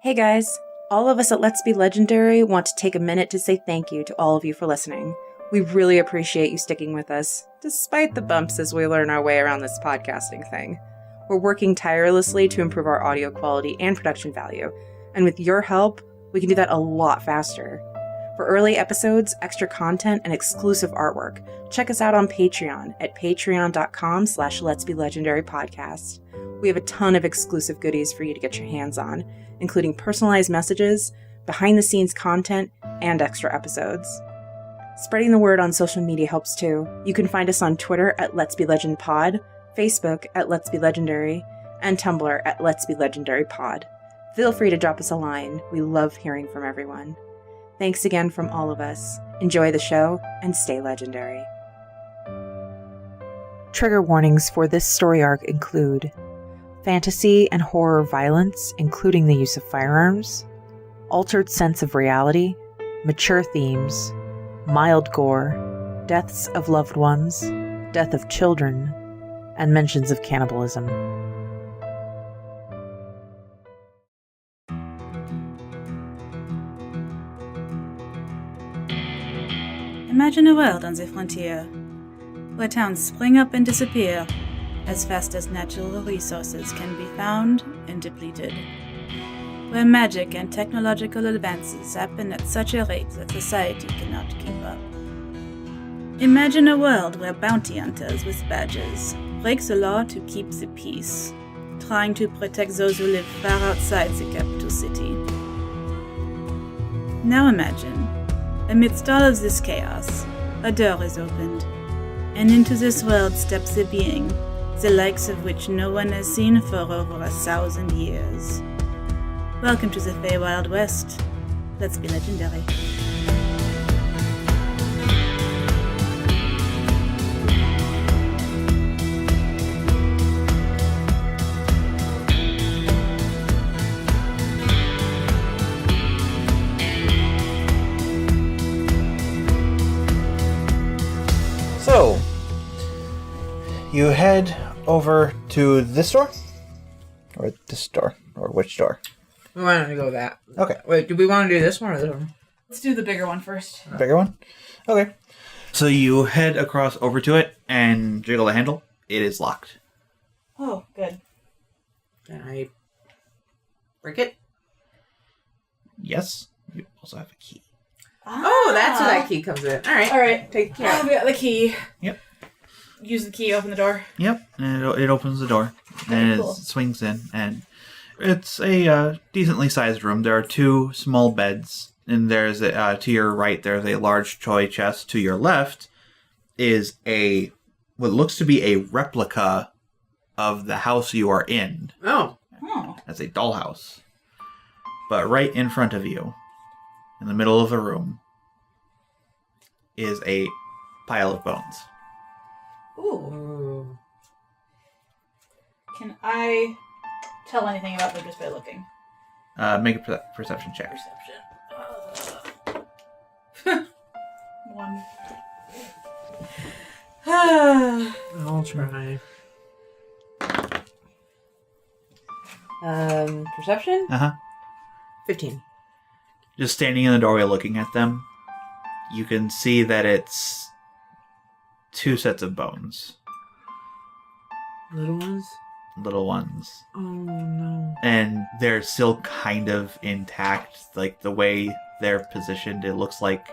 Hey guys, all of us at Let's Be Legendary want to take a minute to say thank you to all of you for listening. We really appreciate you sticking with us, despite the bumps as we learn our way around this podcasting thing. We're working tirelessly to improve our audio quality and production value, and with your help, we can do that a lot faster. For early episodes, extra content, and exclusive artwork, check us out on Patreon at patreon.com/letsbelegendarypodcast. We have a ton of exclusive goodies for you to get your hands on, including personalized messages, behind-the-scenes content, and extra episodes. Spreading the word on social media helps too. You can find us on Twitter at Let's Be Legend Pod, Facebook at Let's Be Legendary, and Tumblr at Let's Be Legendary Pod. Feel free to drop us a line. We love hearing from everyone. Thanks again from all of us. Enjoy the show and stay legendary. Trigger warnings for this story arc include fantasy and horror violence, including the use of firearms, altered sense of reality, mature themes, mild gore, deaths of loved ones, death of children, and mentions of cannibalism. Imagine a world on the frontier, where towns spring up and disappear as fast as natural resources can be found and depleted, where magic and technological advances happen at such a rate that society cannot keep up. Imagine a world where bounty hunters with badges break the law to keep the peace, trying to protect those who live far outside the capital city. Now imagine, amidst all of this chaos, a door is opened, and into this world steps a being, the likes of which no one has seen for over 1,000 years. Welcome to the Feywild West. Let's be legendary. So, you head over to this door? Or this door? Or which door? We wanted to go with that. Okay. Wait, do we want to do this one or this one? Let's do the bigger one first. Bigger one? Okay. So you head across over to it and jiggle the handle. It is locked. Oh, good. Can I break it? Yes. You also have a key. Oh, that's where that key comes in. Alright. Take care. I've got the key. Yep. Use the key, open the door. Yep. And it opens the door. And cool. It swings in. And it's a decently sized room. There are two small beds. And there's to your right, there's a large toy chest. To your left is what looks to be a replica of the house you are in. Oh. That's a dollhouse. But right in front of you, in the middle of the room, is a pile of bones. Ooh. Can I tell anything about them just by looking? Make a perception check. Perception. 1. I'll try. Perception? Uh-huh. 15. Just standing in the doorway looking at them, you can see that it's 2 sets of bones. Little ones? Little ones. Oh, no. And they're still kind of intact. Like, the way they're positioned, it looks like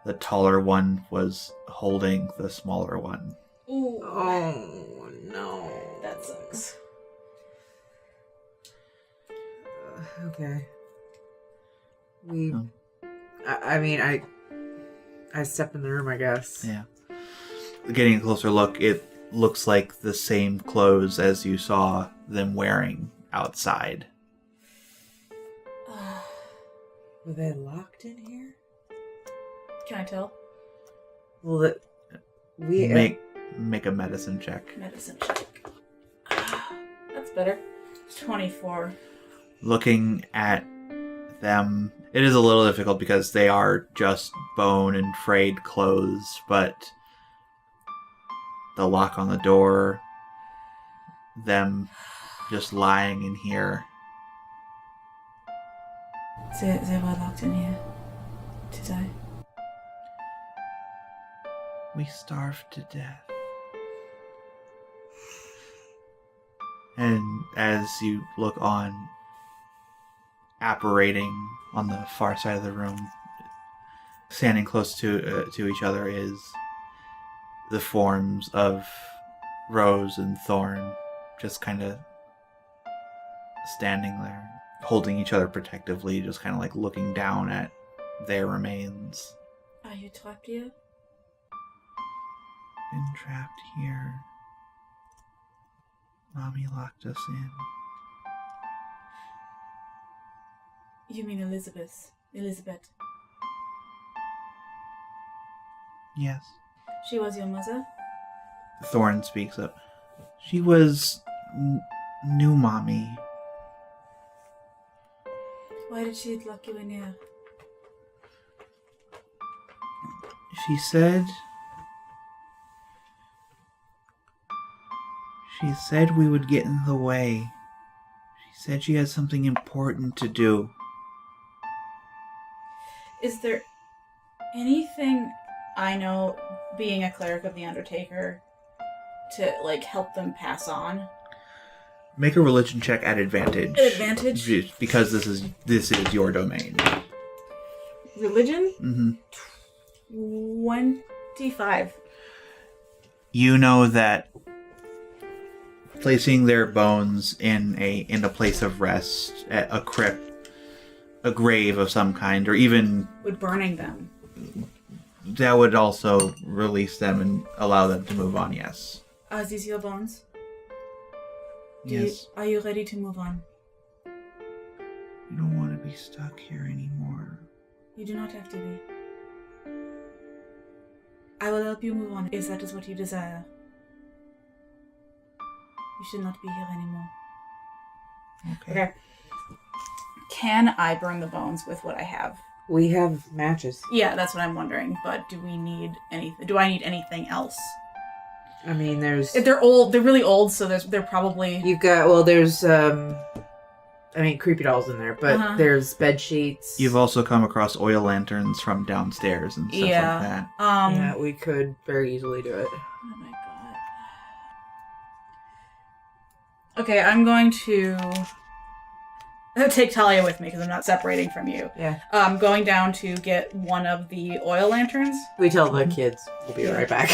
the taller one was holding the smaller one. Ooh. Oh, no. That sucks. Okay. I step in the room, I guess. Yeah. Getting a closer look, it looks like the same clothes as you saw them wearing outside. Were they locked in here? Can I tell? Well, Make a medicine check. Medicine check. That's better. 24. Looking at them, it is a little difficult because they are just bone and frayed clothes, but the lock on the door, them just lying in here, They were locked in here to die. We starved to death. And as you look on, apparating on the far side of the room, standing close to each other, is the forms of Rose and Thorn, just kind of standing there, holding each other protectively, just kind of like looking down at their remains. Are you trapped here? Been trapped here. Mommy locked us in. You mean Elizabeth? Yes. She was your mother? Thorn speaks up. She was new Mommy. Why did she lock you in here? She said we would get in the way. She said she had something important to do. Is there anything I know, being a cleric of the Undertaker, to like help them pass on? Make a religion check at advantage. Advantage? Because this is your domain. Religion? Mm-hmm. 25. You know that placing their bones in a place of rest, at a crypt, a grave of some kind, or even With burning them. that would also release them and allow them to move on. Yes. Are these your bones? Yes. Are you ready to move on? You don't want to be stuck here anymore. You do not have to be. I will help you move on if that is what you desire. You should not be here anymore. Okay. Can I burn the bones with what I have? We have matches. Yeah, that's what I'm wondering. But do we need anything? Do I need anything else? I mean, there's... They're old. They're really old, so they're probably... You've got... Well, there's... I mean, creepy dolls in there, but there's bed sheets. You've also come across oil lanterns from downstairs and stuff like that. Yeah, we could very easily do it. Oh my god. Okay, I'm going to take Talia with me because I'm not separating from you. Yeah. I'm going down to get one of the oil lanterns. We tell the kids we'll be right back.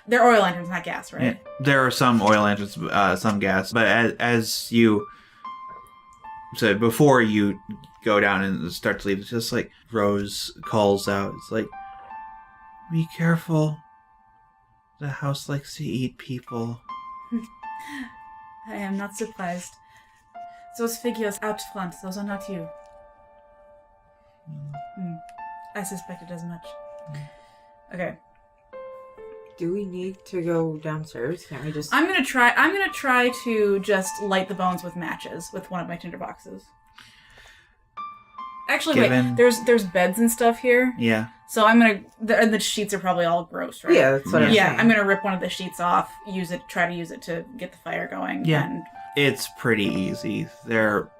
They're oil lanterns, not gas, right? Yeah. There are some oil lanterns, some gas, but as you... So before you go down and start to leave, it's just like Rose calls out. It's like, be careful. The house likes to eat people. I am not surprised. Those figures out front, those are not you. I suspected as much. Okay. Do we need to go downstairs? Can't we just... I'm gonna try to just light the bones with matches with one of my tinder boxes. Actually, wait. There's beds and stuff here. Yeah. So I'm gonna... The sheets are probably all gross, right? Yeah, that's what I'm saying. Yeah, I'm gonna rip one of the sheets off, try to use it to get the fire going. Yeah. And... It's pretty easy. Their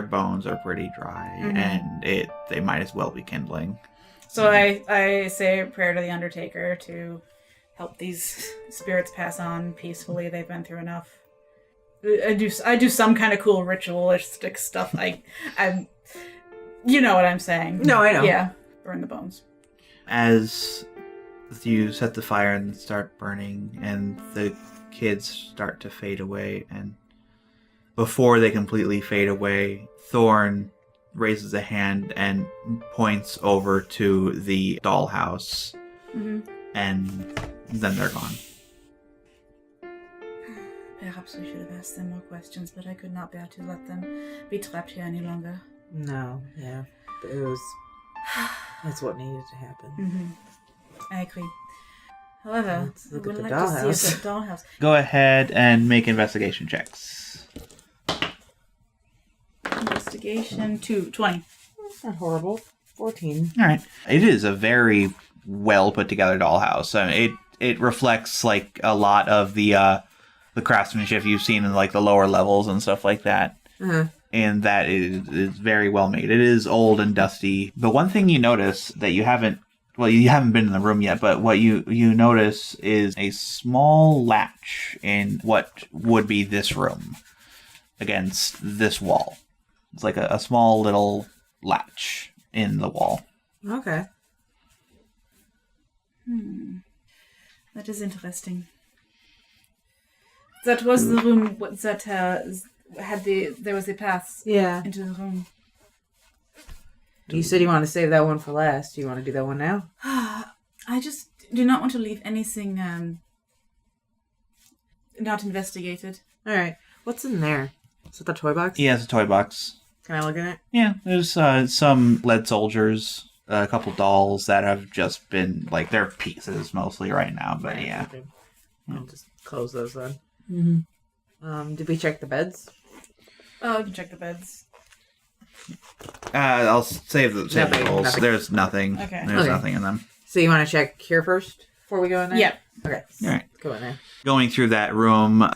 bones are pretty dry, and they might as well be kindling. So I say a prayer to the Undertaker to help these spirits pass on peacefully. They've been through enough. I do some kind of cool ritualistic stuff. I'm you know what I'm saying. No, I know. Yeah. Burn the bones. As you set the fire and start burning, and the kids start to fade away, and before they completely fade away, Thorn raises a hand and points over to the dollhouse, and then they're gone. Perhaps we should have asked them more questions, but I could not bear to let them be trapped here any longer. No, yeah. But it was... That's what needed to happen. I agree. However, let's look I at would the like to see dollhouse. if that dollhouse... Go ahead and make investigation checks. Investigation 20. That's not horrible. 14. All right. It is a very well put together dollhouse. I mean, it reflects like a lot of the craftsmanship you've seen in like the lower levels and stuff like that. and that is very well made. It is old and dusty. But one thing you notice that you haven't been in the room yet, but what you notice is a small latch in what would be this room against this wall. It's like a small little latch in the wall. Okay. That is interesting. That was the room that there was a path into the room. You said you want to save that one for last. Do you want to do that one now? I just do not want to leave anything not investigated. All right. What's in there? Is it the toy box? Yeah, it's a toy box. Can I look at it? Yeah, there's some lead soldiers, a couple dolls that have just been, like, they're pieces mostly right now, but Right, yeah. okay. I'll just close those then. Mm-hmm. Did we check the beds? Oh, I can check the beds. I'll save the rolls. Nothing. There's nothing. Okay. There's nothing in them. So you want to check here first before we go in there? Yep. Okay. All right. Let's go in there. Going through that room,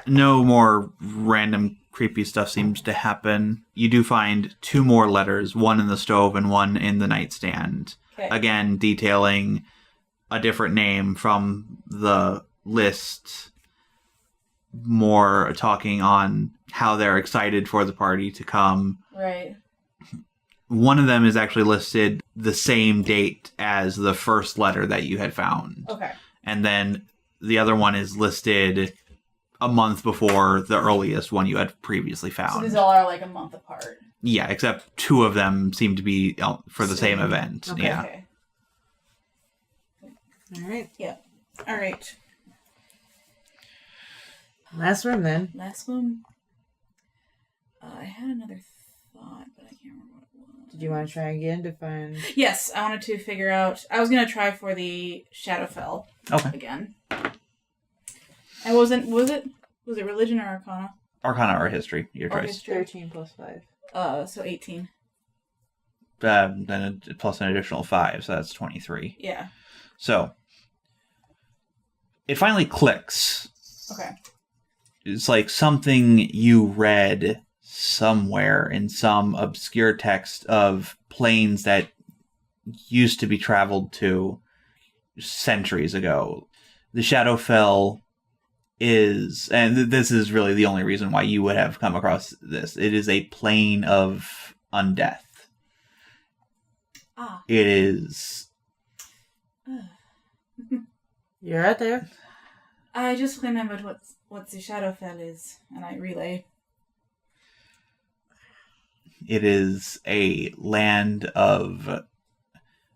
no more random creepy stuff seems to happen. You do find 2 more letters, one in the stove and one in the nightstand. Okay. Again, detailing a different name from the list, more talking on how they're excited for the party to come. Right. One of them is actually listed the same date as the first letter that you had found. Okay. And then the other one is listed a month before the earliest one you had previously found. So these all are like a month apart. Yeah, except 2 of them seem to be for the same event. Okay. Yeah. Okay. All right. Yeah. All right. Last room then. Last one. I had another thought, but I can't remember what it was. Did you want to try again to find... Yes, I wanted to figure out... I was going to try for the Shadowfell again. And was it religion or Arcana? Arcana or history, your Or choice. history. 13 plus 5. So 18. Then plus an additional 5, so that's 23. Yeah. So, it finally clicks. Okay. It's like something you read somewhere in some obscure text of planes that used to be traveled to centuries ago. The Shadowfell is, and this is really the only reason why you would have come across this, it is a plane of undeath. It is... You're right there. I just remembered what the Shadowfell is, and I relay. It is a land of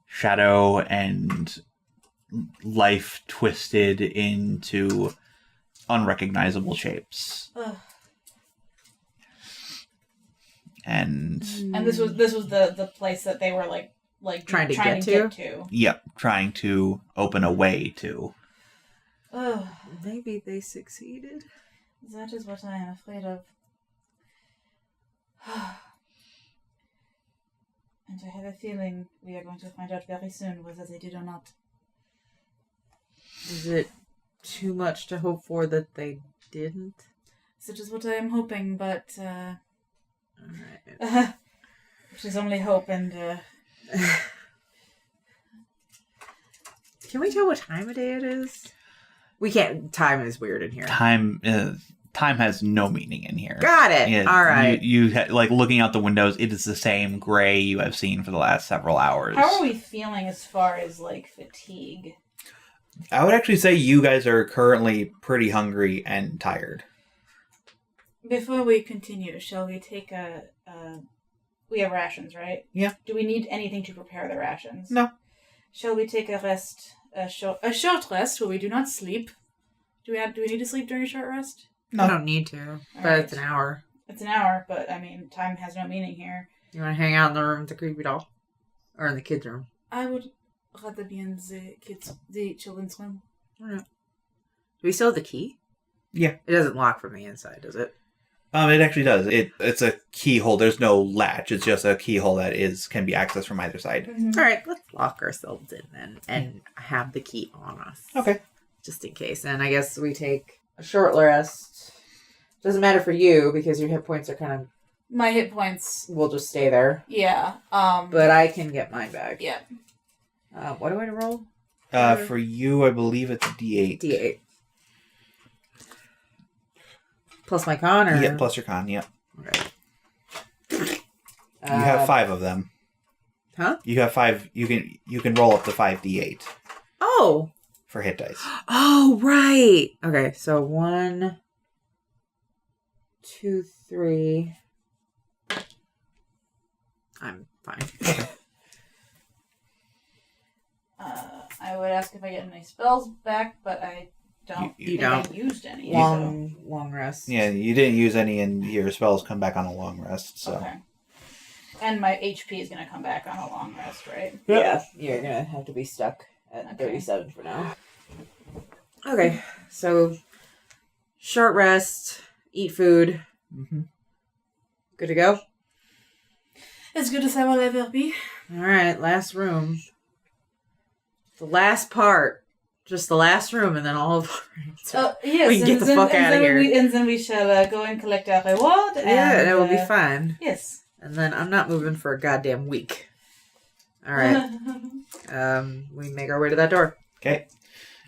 shadow and life twisted into unrecognizable shapes. Ugh. And this was the place that they were like Trying to get to? yep, trying to open a way to. Ugh. Maybe they succeeded. That is what I am afraid of. And I have a feeling we are going to find out very soon whether they did or not. Is it too much to hope for that they didn't? Such is what I am hoping, but Alright. which is only hope and Can we tell what time of day it is? We can't. Time is weird in here. Time has no meaning in here. Got it. All right. You like looking out the windows. It is the same gray you have seen for the last several hours. How are we feeling as far as like fatigue? I would actually say you guys are currently pretty hungry and tired. Before we continue, shall we take we have rations, right? Yeah. Do we need anything to prepare the rations? No. Shall we take a rest, a short rest where we do not sleep? Do we need to sleep during a short rest? No. I don't need to, but right. it's an hour. It's an hour, but I mean, time has no meaning here. You want to hang out in the room with the creepy doll? Or in the kids' room? I would rather be in the children's room. Alright. Do we still have the key? Yeah. It doesn't lock from the inside, does it? It actually does. It's a keyhole. There's no latch. It's just a keyhole that can be accessed from either side. Mm-hmm. Alright, let's lock ourselves in then and have the key on us. Okay. Just in case. And I guess we take a short rest. Doesn't matter for you because your hit points are kind of My hit points. We'll just stay there. Yeah. But I can get mine back. Yeah. What do I roll? For you, I believe it's D8. D8. Plus my con, or? Yeah, plus your con, yeah. Okay. You have 5 of them. Huh? You have 5. You can roll up to 5d8 Oh! for hit dice. Oh, right! Okay, so 1, 2, 3. I'm fine. I would ask if I get any spells back, but I don't think I used any. Long rest. Yeah, you didn't use any, and your spells come back on a long rest, so... Okay. And my HP is going to come back on a long rest, right? Yeah, you're gonna have to be stuck at 37 for now. Okay, so short rest, eat food. Mm-hmm. Good to go? As good as I will ever be. Alright, last room. The last part. Just the last room, and then all of our... yes, we can get the fuck out of here. And then we shall go and collect our reward. Yeah, that will be fine. Yes. And then I'm not moving for a goddamn week. Alright. We make our way to that door. Okay.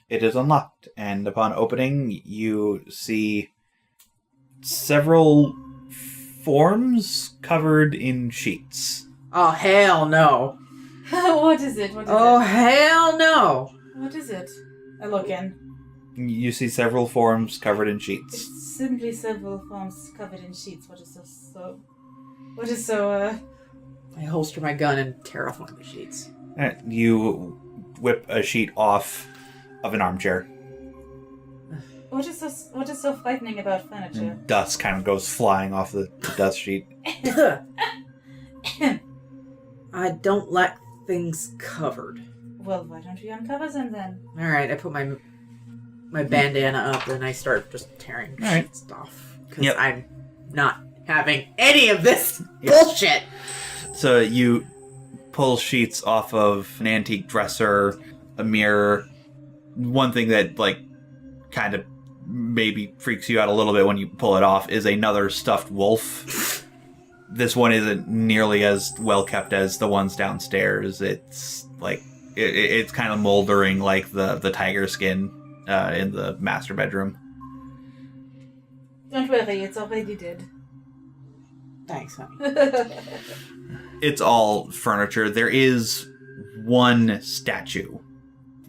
It is unlocked, and upon opening, you see several forms covered in sheets. Oh, hell no. What is it? What is oh, it? Hell no. What is it? I look in. You see several forms covered in sheets. It's simply several forms covered in sheets. What is so... I holster my gun and tear off one of the sheets. You whip a sheet off of an armchair. What is so frightening about furniture? And dust kind of goes flying off the dust sheet. I don't like things covered. Well, why don't you uncover them then? Alright, I put my bandana up and I start just tearing sheets off. Because I'm not having any of this bullshit. So you pull sheets off of an antique dresser, a mirror. One thing that, kind of maybe freaks you out a little bit when you pull it off is another stuffed wolf. This one isn't nearly as well kept as the ones downstairs. It's it's kind of moldering like the tiger skin in the master bedroom. Don't worry, it's already dead. Thanks, honey. It's all furniture. There is one statue.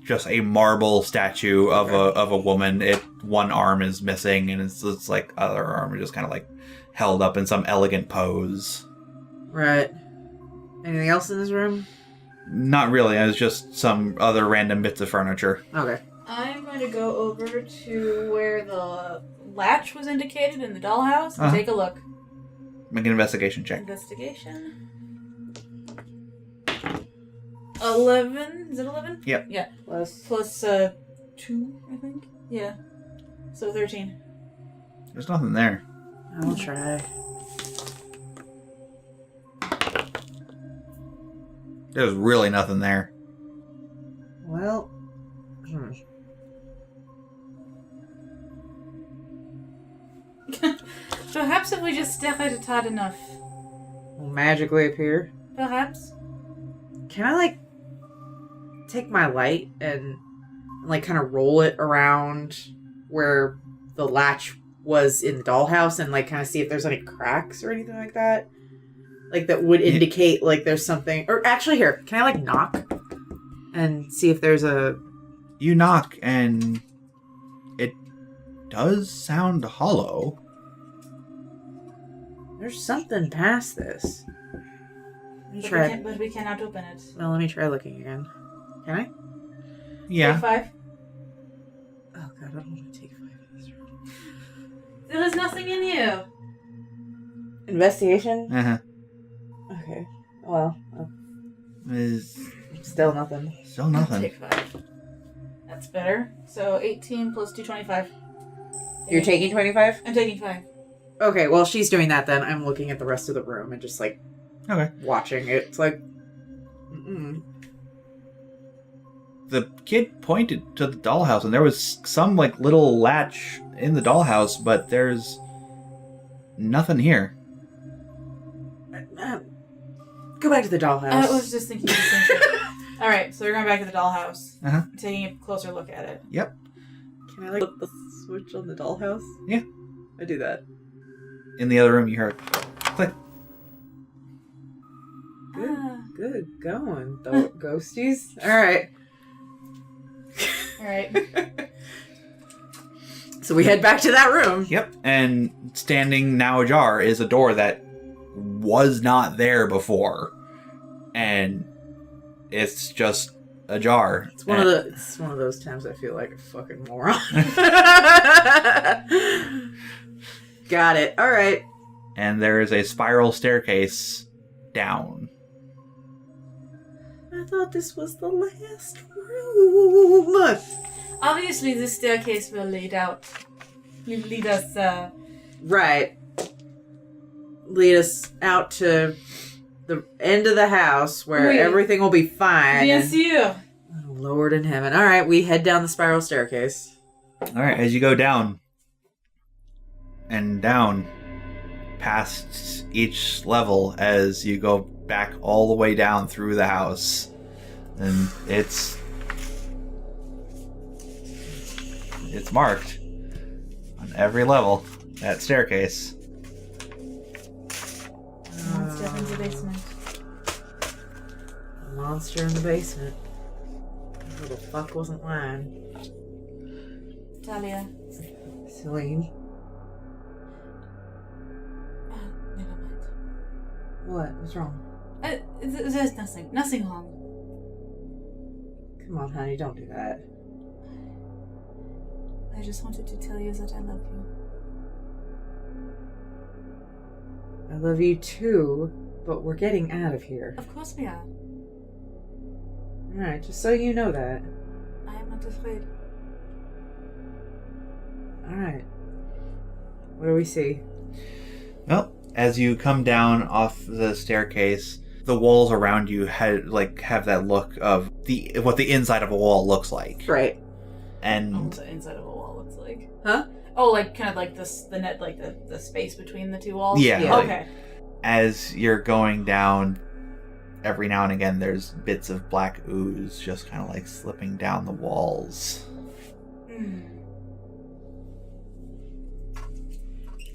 Just a marble statue of a woman. One arm is missing, and it's like other arm is just kind of held up in some elegant pose. Right. Anything else in this room? Not really. It was just some other random bits of furniture. Okay. I'm going to go over to where the latch was indicated in the dollhouse and take a look. Make an investigation check. Investigation. 11. Is it 11? Yep. Yeah. Plus 2, I think. Yeah. So 13. There's nothing there. I'll try. There's really nothing there. Well. Perhaps if we just stare at it hard enough. Will magically appear. Perhaps. Can I, take my light and, kind of roll it around where the latch was in the dollhouse and, kind of see if there's any cracks or anything like that? That would indicate, there's something... Or actually, here, can I, knock and see if there's a... You knock, and it does sound hollow. There's something past this. Let me But try. but we cannot open it. Well, let me try looking again. Can I? Yeah. Take 5. Oh, God, I don't want to take 5 in this room. There is nothing in here. Investigation? Uh-huh. Okay. Well, Is still nothing. still nothing. Take 5. That's better. So 18 plus 2, 25. You're taking 25? I'm taking 5. Okay, well, she's doing that then. I'm looking at the rest of the room and just, Okay. watching it. It's mm-mm. The kid pointed to the dollhouse, and there was some, little latch in the dollhouse, but there's nothing here. Go back to the dollhouse. I was just thinking the same thing. Alright, so we're going back to the dollhouse. Uh-huh. Taking a closer look at it. Yep. Can I like flip the switch on the dollhouse? Yeah. I do that. In the other room, you heard click. Good going, ghosties. Alright. Alright. So we head back to that room. Yep. And standing now ajar is a door that was not there before. And it's just ajar. It's one of those times I feel like a fucking moron. Got it. Alright. And there is a spiral staircase down. I thought this was the last room. Obviously, this staircase will lead us, Right. Lead us out to the end of the house where everything will be fine. Bien sûr. Oh, Lord in heaven. All right, we head down the spiral staircase. All right, as you go down and down past each level as you go back all the way down through the house. And it's marked on every level, that staircase. Monster in the basement. Monster in the basement. Little fuck wasn't lying. Talia. Seline. Never mind. What? What's wrong? There's nothing wrong. Come on, honey, don't do that. I just wanted to tell you that I love you. I love you too, but we're getting out of here. Of course we are. Alright, just so you know that. I am not afraid. Alright. What do we see? Well, as you come down off the staircase, the walls around you have that look of what the inside of a wall looks like. Right. And The inside of a wall looks like. Huh? Oh, like kind of like the net, like the space between the two walls? Yeah. Okay. as you're going down, every now and again there's bits of black ooze just kind of like slipping down the walls.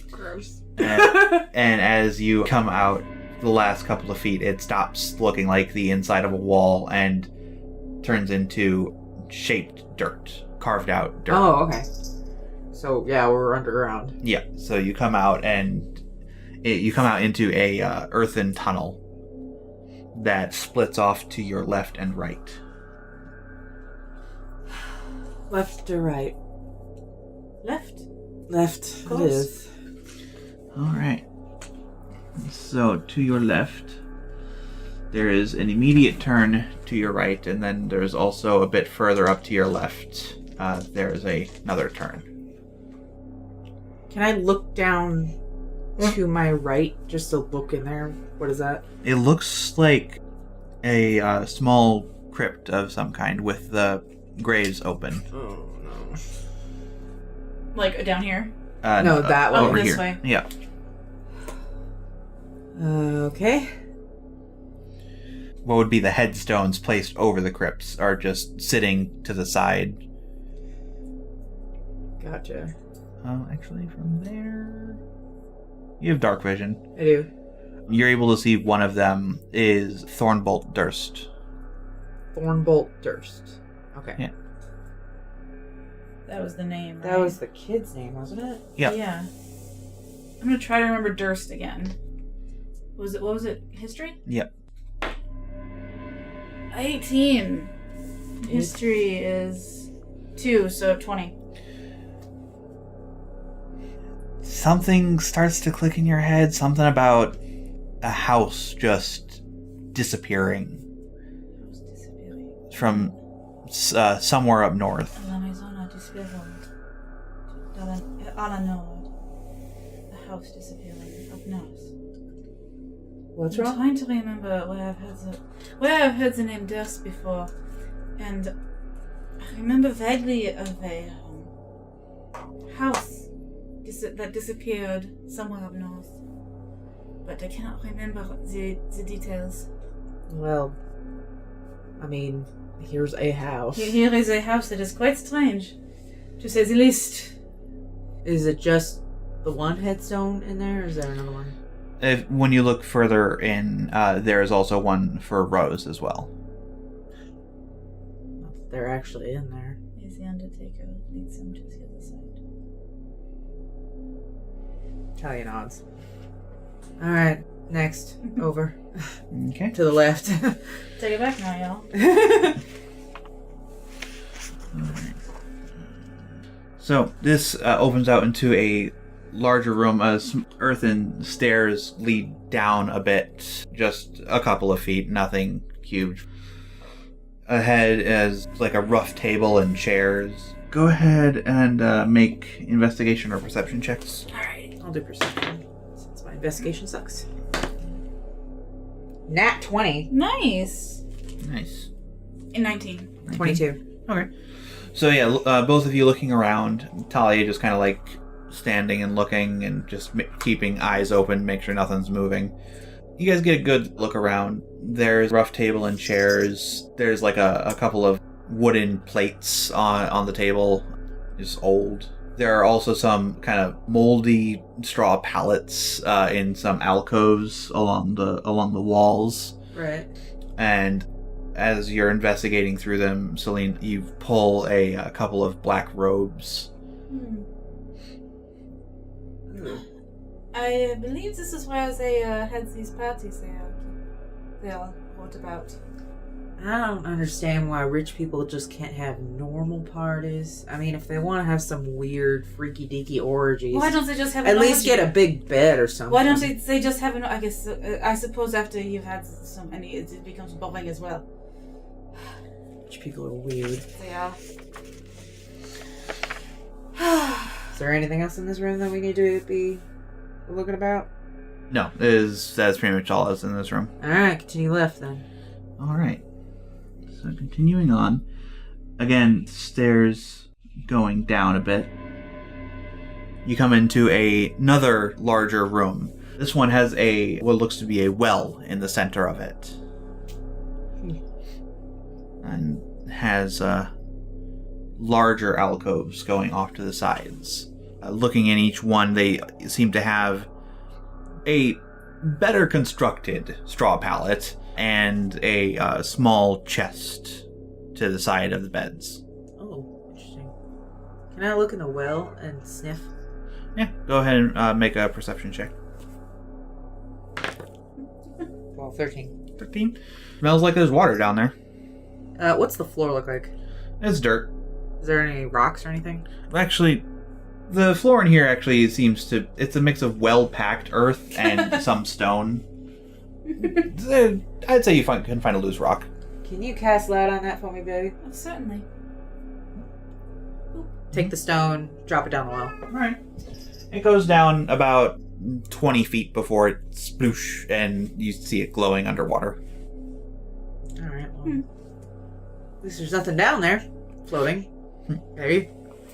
Gross. And as you come out the last couple of feet, it stops looking like the inside of a wall and turns into shaped dirt, carved out dirt. Oh, okay. So, yeah, we're underground. Yeah, so you come out and you come out into a earthen tunnel that splits off to your left and right. Left or right? Left. Left, it is. Alright. So, to your left, there is an immediate turn to your right, and then there's also a bit further up to your left. There's another turn. Can I look down to my right just to look in there? What is that? It looks like a small crypt of some kind with the graves open. Oh, no. Like down here? No, that way. Oh, over this here. way. Yeah. Okay. What would be the headstones placed over the crypts are just sitting to the side. Gotcha. Actually, from there... You have dark vision. I do. You're able to see one of them is Thornbolt Durst. Thornbolt Durst. Okay. Yeah. That was the name. That was the kid's name, wasn't it? Yeah. Yeah. I'm gonna try to remember Durst again. What was it? History? Yep. 18. History is 2, so 20. Something starts to click in your head. Something about a house just disappearing from somewhere up north. La maison a disparu. À la nord. The house disappearing up north. What's I'm wrong? trying to remember where I've heard the name Durst before, and I remember vaguely of a house that disappeared somewhere up north. but I cannot remember the details. Well, I mean, here's a house. Here is a house that is quite strange, to say the least. Is it just the one headstone in there, or is there another one? When you look further in, there is also one for Rose as well. They're actually in there. Is the Undertaker leads them to the other side. Talia nods. Alright, next. Over. Okay. To the left. Take it back now, y'all. Alright. So, this opens out into a larger room as earthen stairs lead down a bit. Just a couple of feet, nothing huge. Ahead is like a rough table and chairs. Go ahead and make investigation or perception checks. Alright, I'll do perception, since my investigation sucks. Nat 20. Nice. Nice. In 19. 22. Okay. So yeah, both of you looking around. Talia just kind of like standing and looking and just keeping eyes open, make sure nothing's moving. You guys get a good look around. There's a rough table and chairs. There's like a couple of wooden plates on the table, just old. There are also some kind of moldy straw pallets in some alcoves along the walls. Right. And as you're investigating through them, Seline, you pull a couple of black robes. I believe this is where they had these parties they all wrote about. I don't understand why rich people just can't have normal parties. I mean, if they want to have some weird, freaky-deaky orgies, Why don't they just have at least get a big bed or something. Why don't they just have an... I guess, I suppose after you've had so many, it becomes boring as well. Rich people are weird. They are. Is there anything else in this room that we need to be looking about? No, that's pretty much all that's in this room. Alright, continue left then. Alright. So continuing on. Again, stairs going down a bit. You come into another larger room. This one has what looks to be a well in the center of it. And has larger alcoves going off to the sides. Looking in each one, they seem to have a better constructed straw pallet and a small chest to the side of the beds. Oh, interesting. Can I look in the well and sniff? Yeah, go ahead and make a perception check. Well, 13. 13? Smells like there's water down there. What's the floor look like? It's dirt. Is there any rocks or anything? Actually, the floor in here actually it's a mix of well-packed earth and some stone. I'd say you can find a loose rock. Can you cast light on that for me, baby? Oh, certainly. Take the stone, drop it down the well. Alright. It goes down about 20 feet before it sploosh, and you see it glowing underwater. Alright, well. At least there's nothing down there. Floating. Maybe.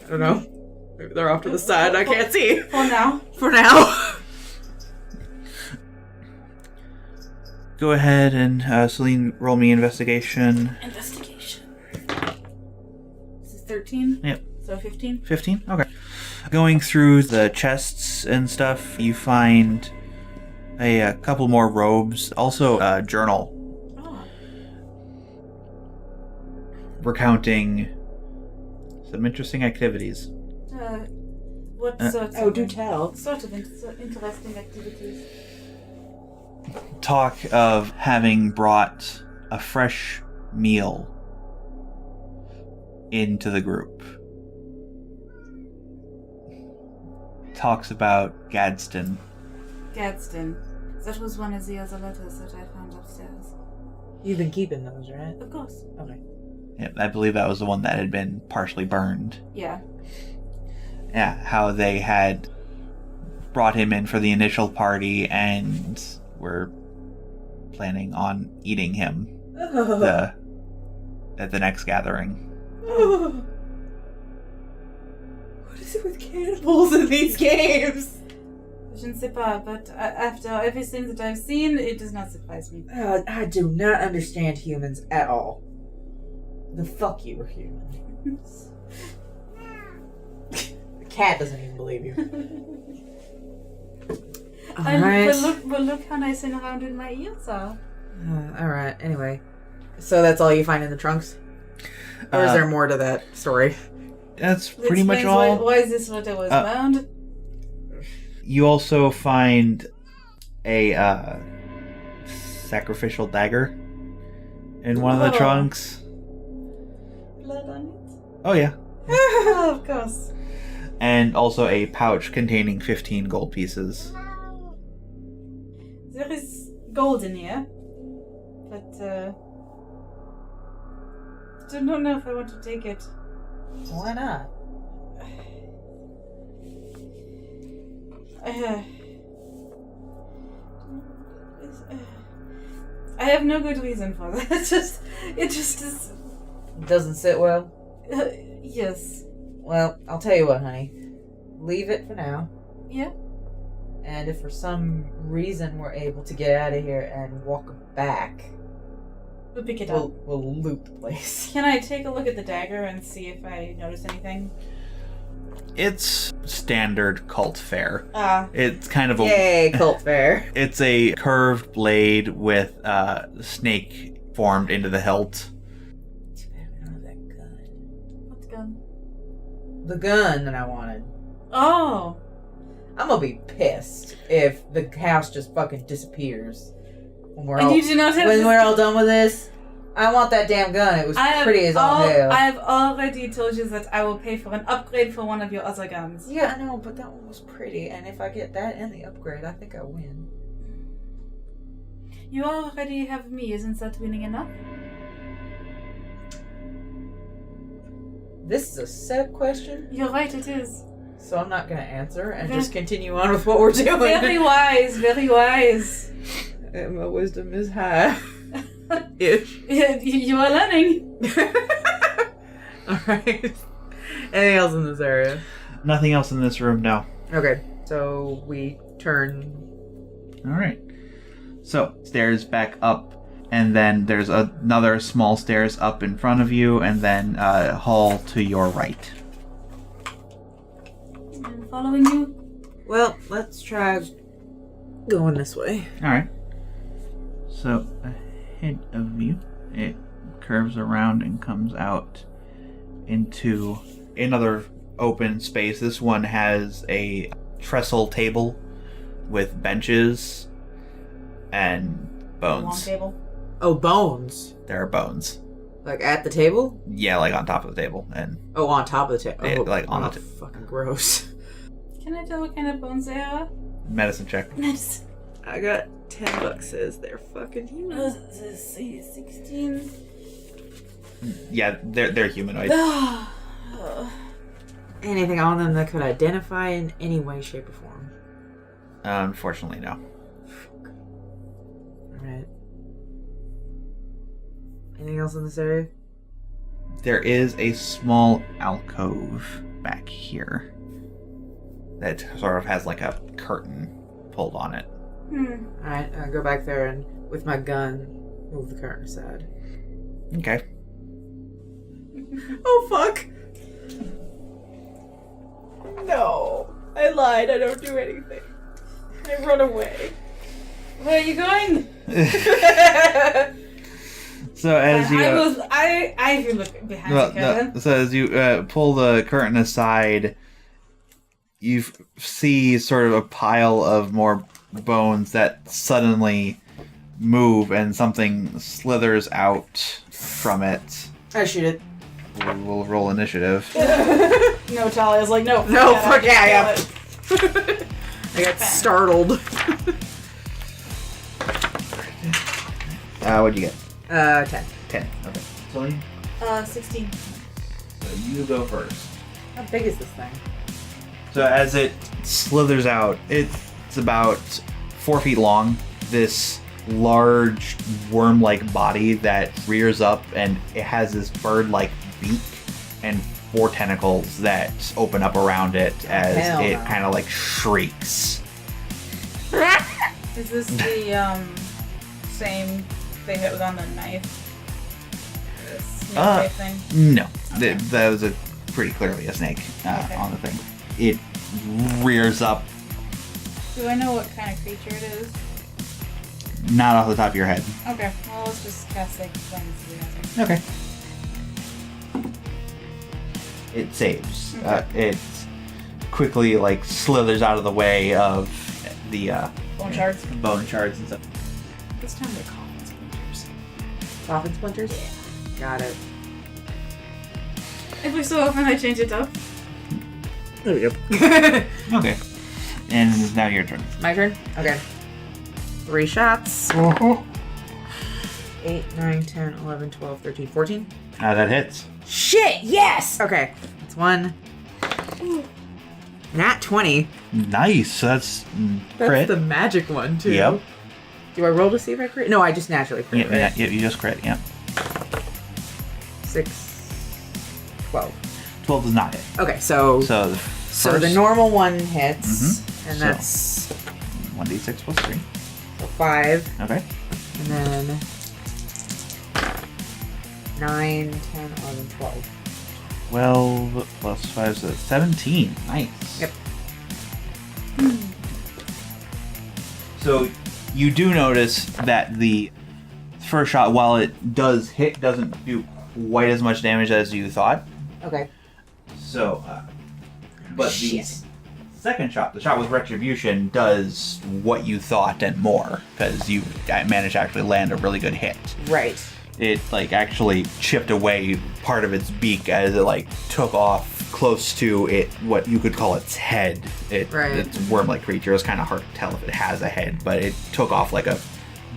I don't know. Maybe they're off to the side. I can't see. For now. For now. Go ahead and Seline, roll me investigation. Investigation. This is 13? Yep. So 15? 15? Okay. Going through the chests and stuff, you find a couple more robes. Also a journal. Oh. Recounting some interesting activities. What sorts Oh, of... do tell. Sort of interesting activities. Talk of having brought a fresh meal into the group. Talks about Gadsden. Gadsden. That was one of the other letters that I found upstairs. You've been keeping those, right? Of course. Okay. Yep, I believe that was the one that had been partially burned. Yeah. Yeah, how they had brought him in for the initial party and were planning on eating him at the next gathering. What is it with cannibals in these games? Je ne sais pas, but after everything that I've seen, it does not surprise me. I do not understand humans at all. The fuck you were human. The cat doesn't even believe you. Alright. But look how nice and rounded my ears are. Alright, anyway. So that's all you find in the trunks? Or is there more to that story? That's pretty much all. Why this letter was found. You also find a sacrificial dagger in one of the trunks. Blood on it? Oh, yeah. Oh, of course. And also a pouch containing 15 gold pieces. There is gold in here, but I don't know if I want to take it. Why not? I have no good reason for that. It just is. Doesn't sit well? Yes. Well, I'll tell you what, honey. Leave it for now. Yeah? And if for some reason we're able to get out of here and walk back, We'll pick it up. We'll loot the place. Can I take a look at the dagger and see if I notice anything? It's standard cult fare. Ah. It's kind of a... Yay, cult fare. It's a curved blade with snake formed into the hilt. Too bad we don't have that gun. What gun? The gun that I wanted. Oh! I'm gonna be pissed if the house just fucking disappears. When we're You do not have when we're all done with this. I want that damn gun. It was pretty as all hell. I have already told you that I will pay for an upgrade for one of your other guns. Yeah, I know, but that one was pretty. And if I get that and the upgrade, I think I win. You already have me. Isn't that winning enough? This is a setup question, You're right, it is. so I'm not gonna answer and just continue on with what we're doing. Very wise, very wise. And my wisdom is high. Ish. You are learning. Alright. Anything else in this area? Nothing else in this room, no. Okay, so we turn. Alright. So, stairs back up, and then there's another small stairs up in front of you, and then a hall to your right. I'm following you. Well, let's try going this way. Alright. So, ahead of you, it curves around and comes out into another open space. This one has a trestle table with benches and bones. Long table. Oh, bones. There are bones. Like at the table? Yeah, like on top of the table. And Oh, on top of the table. Yeah, Oh, like on the table. Fucking gross. Can I tell what kind of bones they are? medicine check. I got $10 says they're fucking humans. 16. Yeah, they're humanoid. Anything on them that could identify in any way, shape, or form? Unfortunately, no. Alright. Anything else in this area? There is a small alcove back here that sort of has like a curtain pulled on it. Alright, I'll go back there and, with my gun, move the curtain aside. Okay. Oh, fuck! No. I lied. I don't do anything. I run away. Where are you going? So as you I look behind the curtain. so as you pull the curtain aside, you see sort of a pile of more bones that suddenly move, and something slithers out from it. I shoot it. We'll roll initiative. No, Talia's like, no. No, fuck yeah. It. I got startled. What'd you get? 10. 10. Okay. Celine? 16. So you go first. How big is this thing? So as it slithers out, it's about 4 feet long. This large worm-like body that rears up, and it has this bird-like beak and 4 tentacles that open up around it as it kind of like shrieks. Is this the same thing that was on the knife? This snake type thing? No. That was pretty clearly a snake on the thing. It rears up. Do I know what kind of creature it is? Not off the top of your head. Okay, well, let's just cast Sacred Flame and see what happens. Okay. It saves. It quickly, like, slithers out of the way of the bone shards and stuff. This time they're coffin splinters. Coffin splinters? Yeah. Got it. Every so often I change it up. There we go. Okay. And it's now your turn. My turn? Okay. 3 shots. 8, 9, 10, 11, 12, 13, 14. That hits. Shit, yes! Okay. That's 1. Nat 20. Nice. That's That's crit. the magic one, too. Yep. Do I roll to see if I crit? No, I just naturally crit, Yeah, right? yeah, you just crit, yeah. 6, 12. 12 does not hit. Okay, so So the normal one hits, and So- that's 1d6 plus 3. so 5, Okay. and then 9, 10, 11, 12. 12 plus 5, so that's 17. Nice. Yep. So you do notice that the first shot, while it does hit, doesn't do quite as much damage as you thought. Okay. So, but the second shot, the shot with Retribution, does what you thought and more, because you managed to actually land a really good hit. Right. It, like, actually chipped away part of its beak as it, like, took off close to it, what you could call its head. Right. It's a worm-like creature. It's kind of hard to tell if it has a head, but it took off, like, a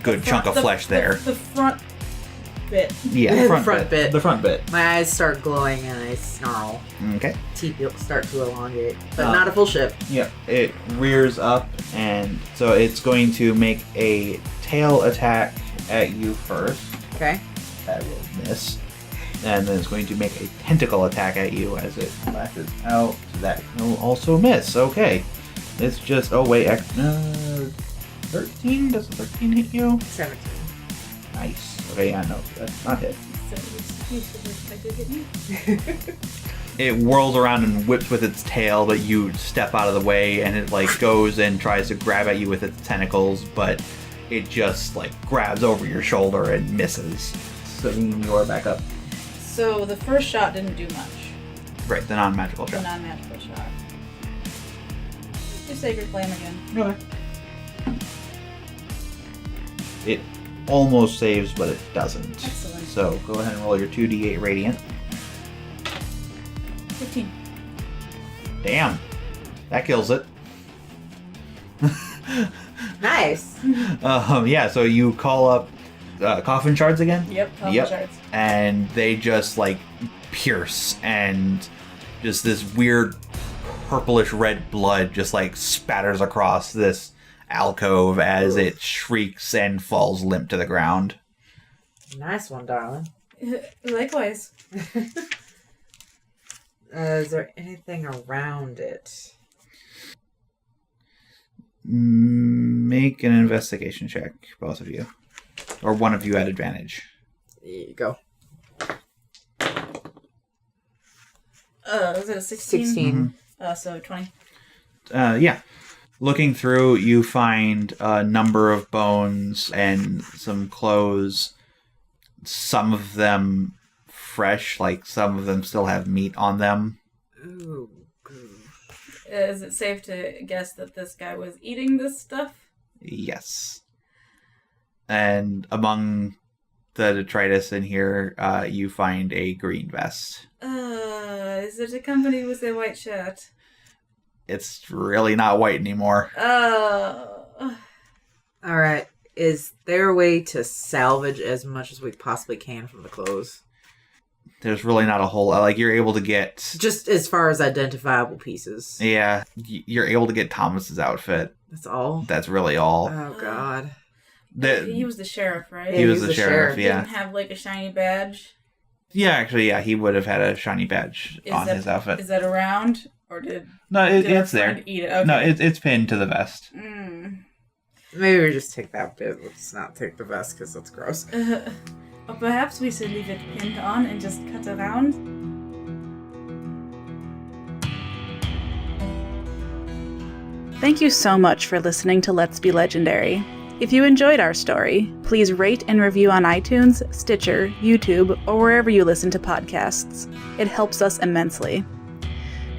good chunk of flesh there. The front bit. Yeah, The front front bit. The front bit. My eyes start glowing and I snarl. Okay. Teeth start to elongate, but not a full ship. Yep. It rears up, and so it's going to make a tail attack at you first. Okay. That will miss. And then it's going to make a tentacle attack at you as it lashes out. So that will also miss. Okay. It's just... Oh, wait. 13? Does a 13 hit you? 17. Nice. Okay, yeah, no. That's not hit. It whirls around and whips with its tail, but you step out of the way, and it, like, goes and tries to grab at you with its tentacles, but it just, like, grabs over your shoulder and misses. So you're back up. So the first shot didn't do much. Right, the non-magical The shot. non-magical shot. Do Sacred Flame again. Okay. It almost saves, but it doesn't. Excellent. So go ahead and roll your 2d8 radiant. 15. Damn. That kills it. Nice. Yeah, so you call up coffin shards again? Yep, Yep. shards. And they just, like, pierce, and just this weird purplish red blood just, like, spatters across this alcove as it shrieks and falls limp to the ground. Nice one, darling. Likewise. Is there anything around it? Make an investigation check, both of you. Or one of you at advantage. There you go. Was it a 16? 16. So 20. Yeah. Looking through, you find a number of bones and some clothes. Some of them fresh, like some of them still have meat on them. Ooh. Is it safe to guess that this guy was eating this stuff? Yes. And among the detritus in here, you find a green vest. Is it accompanied with a white shirt? It's really not white anymore. Alright. Is there a way to salvage as much as we possibly can from the clothes? There's really not a whole lot. Like, you're able to get... Just as far as identifiable pieces. Yeah, you're able to get Thomas's outfit. That's all? That's really all. Oh, God. He was the sheriff, right? He was the sheriff, yeah. Didn't have like a shiny badge. Yeah, actually, yeah, he would have had a shiny badge on his outfit. Is that around, or did No, our it's there. friend eat it? Okay. No, it's pinned to the vest. Mm. Maybe we just take that bit. Let's not take the vest because that's gross. Or perhaps we should leave it pinned on and just cut around. Thank you so much for listening to Let's Be Legendary. If you enjoyed our story, please rate and review on iTunes, Stitcher, YouTube, or wherever you listen to podcasts. It helps us immensely.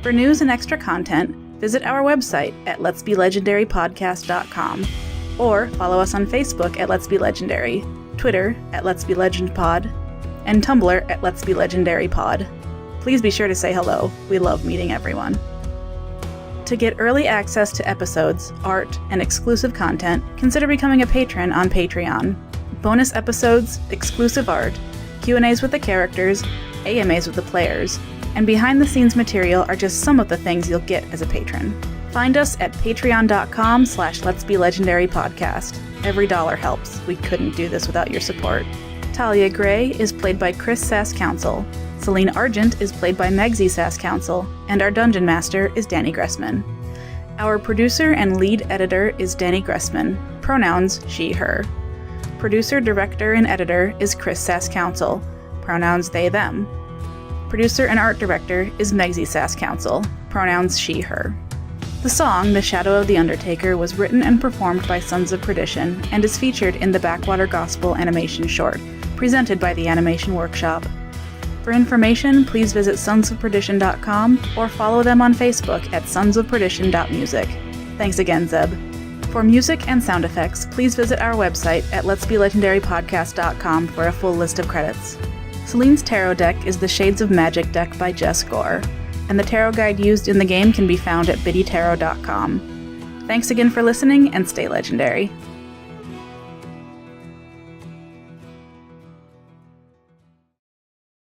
For news and extra content, visit our website at letsbelegendarypodcast.com or follow us on Facebook at Let's Be Legendary, Twitter at Let's Be Legend Pod, and Tumblr at Let's Be Legendary Pod. Please be sure to say hello. We love meeting everyone. To get early access to episodes, art, and exclusive content, consider becoming a patron on Patreon. Bonus episodes, exclusive art, Q&As with the characters, AMAs with the players, and behind-the-scenes material are just some of the things you'll get as a patron. Find us at patreon.com/letsbelegendarypodcast. Every dollar helps. We couldn't do this without your support. Talia Gray is played by Chris Sass-Council. Seline Argent is played by Megsy Sass-Council, and our Dungeon Master is Danny Gressman. Our producer and lead editor is Danny Gressman, pronouns she, her. Producer, director, and editor is Chris Sass-Council, pronouns they, them. Producer and art director is Megsy Sass-Council, pronouns she, her. The song, The Shadow of the Undertaker, was written and performed by Sons of Perdition and is featured in the Backwater Gospel animation short, presented by the Animation Workshop. For information, please visit sonsofperdition.com or follow them on Facebook at sonsofperdition.music. Thanks again, Zeb. For music and sound effects, please visit our website at letsbelegendarypodcast.com for a full list of credits. Celine's tarot deck is the Shades of Magic deck by Jess Gore, and the tarot guide used in the game can be found at biddytarot.com. Thanks again for listening, and stay legendary.